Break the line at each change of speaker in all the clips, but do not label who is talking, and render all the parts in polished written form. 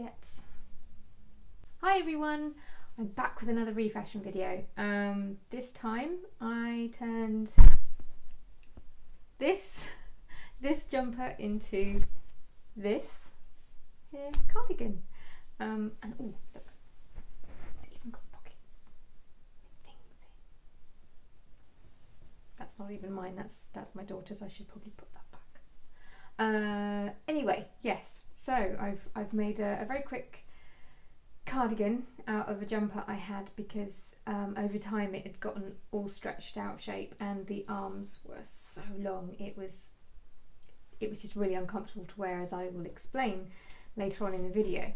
gadgets. Hi everyone, I'm back with another refashion video. This time I turned this jumper into this here cardigan. And oh look, it's even got pockets with things in. That's not even mine, that's my daughter's. I should probably put that back. Anyway, yes, so I've made a very quick cardigan out of a jumper I had because over time it had gotten all stretched out shape and the arms were so long it was just really uncomfortable to wear, as I will explain later on in the video.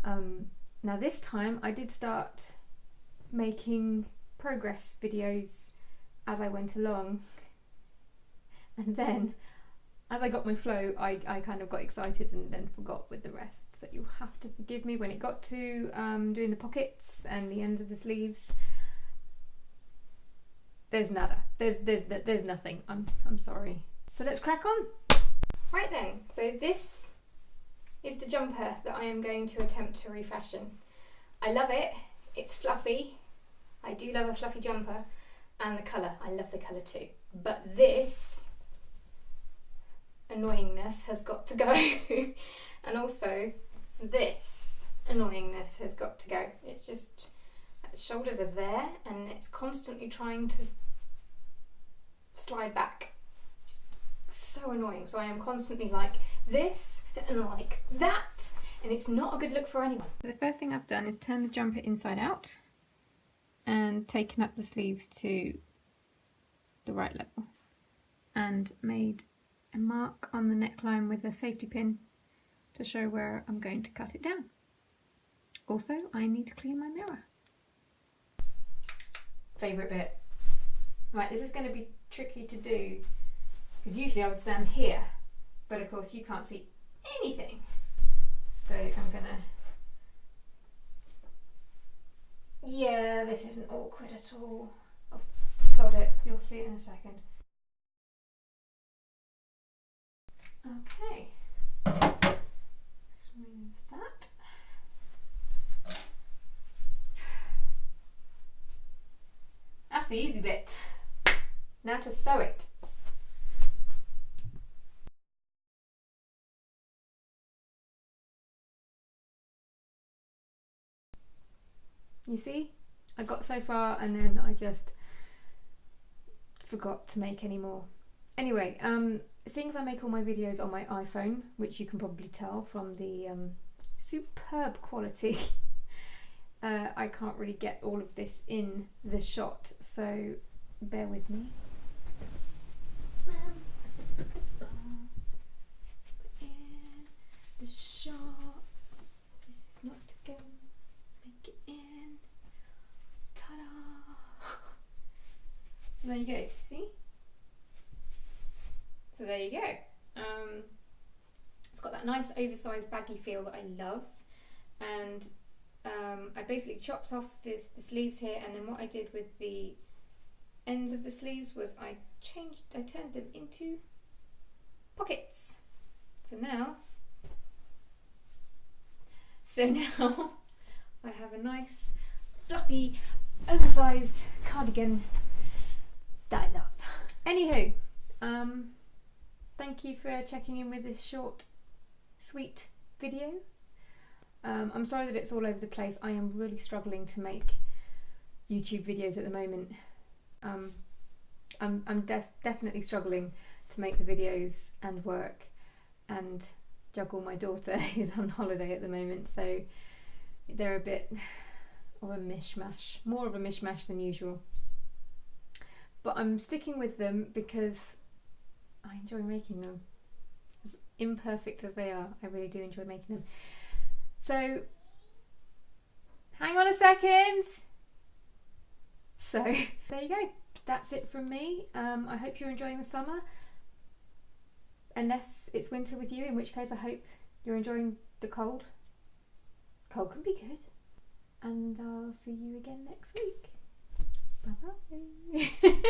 Now this time I did start making progress videos as I went along, and then as I got my flow I kind of got excited and then forgot with the rest, so you'll have to forgive me. When it got to doing the pockets and the ends of the sleeves, there's nada, there's nothing. I'm sorry. So let's crack on. Right then, so this is the jumper that I am going to attempt to refashion. I love it, it's fluffy, I do love a fluffy jumper, and the colour, I love the colour too. But this annoyingness has got to go, and also this annoyingness has got to go. It's just, the shoulders are there and it's constantly trying to slide back. So annoying. So I am constantly like this and like that, and it's not a good look for anyone. The first thing I've done is turn the jumper inside out and taken up the sleeves to the right level and made a mark on the neckline with a safety pin to show where I'm going to cut it down. Also, I need to clean my mirror. Favourite bit. Right, this is going to be tricky to do because usually I would stand here, but of course you can't see anything. So I'm gonna, yeah, this isn't awkward at all. Oh, sod it, you'll see it in a second. Okay, smooth that. That's the easy bit. Now to sew it. You see, I got so far and then I just forgot to make any more. Anyway, seeing as I make all my videos on my iPhone, which you can probably tell from the superb quality, I can't really get all of this in the shot, so bear with me. In the shot, this is not to go. Make it in. Ta-da! So there you go. See? So there you go. It's got that nice oversized baggy feel that I love, and I basically chopped off the sleeves here, and then what I did with the ends of the sleeves was I turned them into pockets. So now I have a nice fluffy oversized cardigan that I love. Anywho, thank you for checking in with this short sweet video. I'm sorry that it's all over the place. I am really struggling to make YouTube videos at the moment. I'm definitely struggling to make the videos and work and juggle my daughter who's on holiday at the moment, so they're a bit of a mishmash, more of a mishmash than usual. But I'm sticking with them because I enjoy making them. As imperfect as they are, I really do enjoy making them. So, hang on a second. So, there you go. That's it from me. I hope you're enjoying the summer. Unless it's winter with you, in which case I hope you're enjoying the cold. Cold can be good. And I'll see you again next week. Bye bye.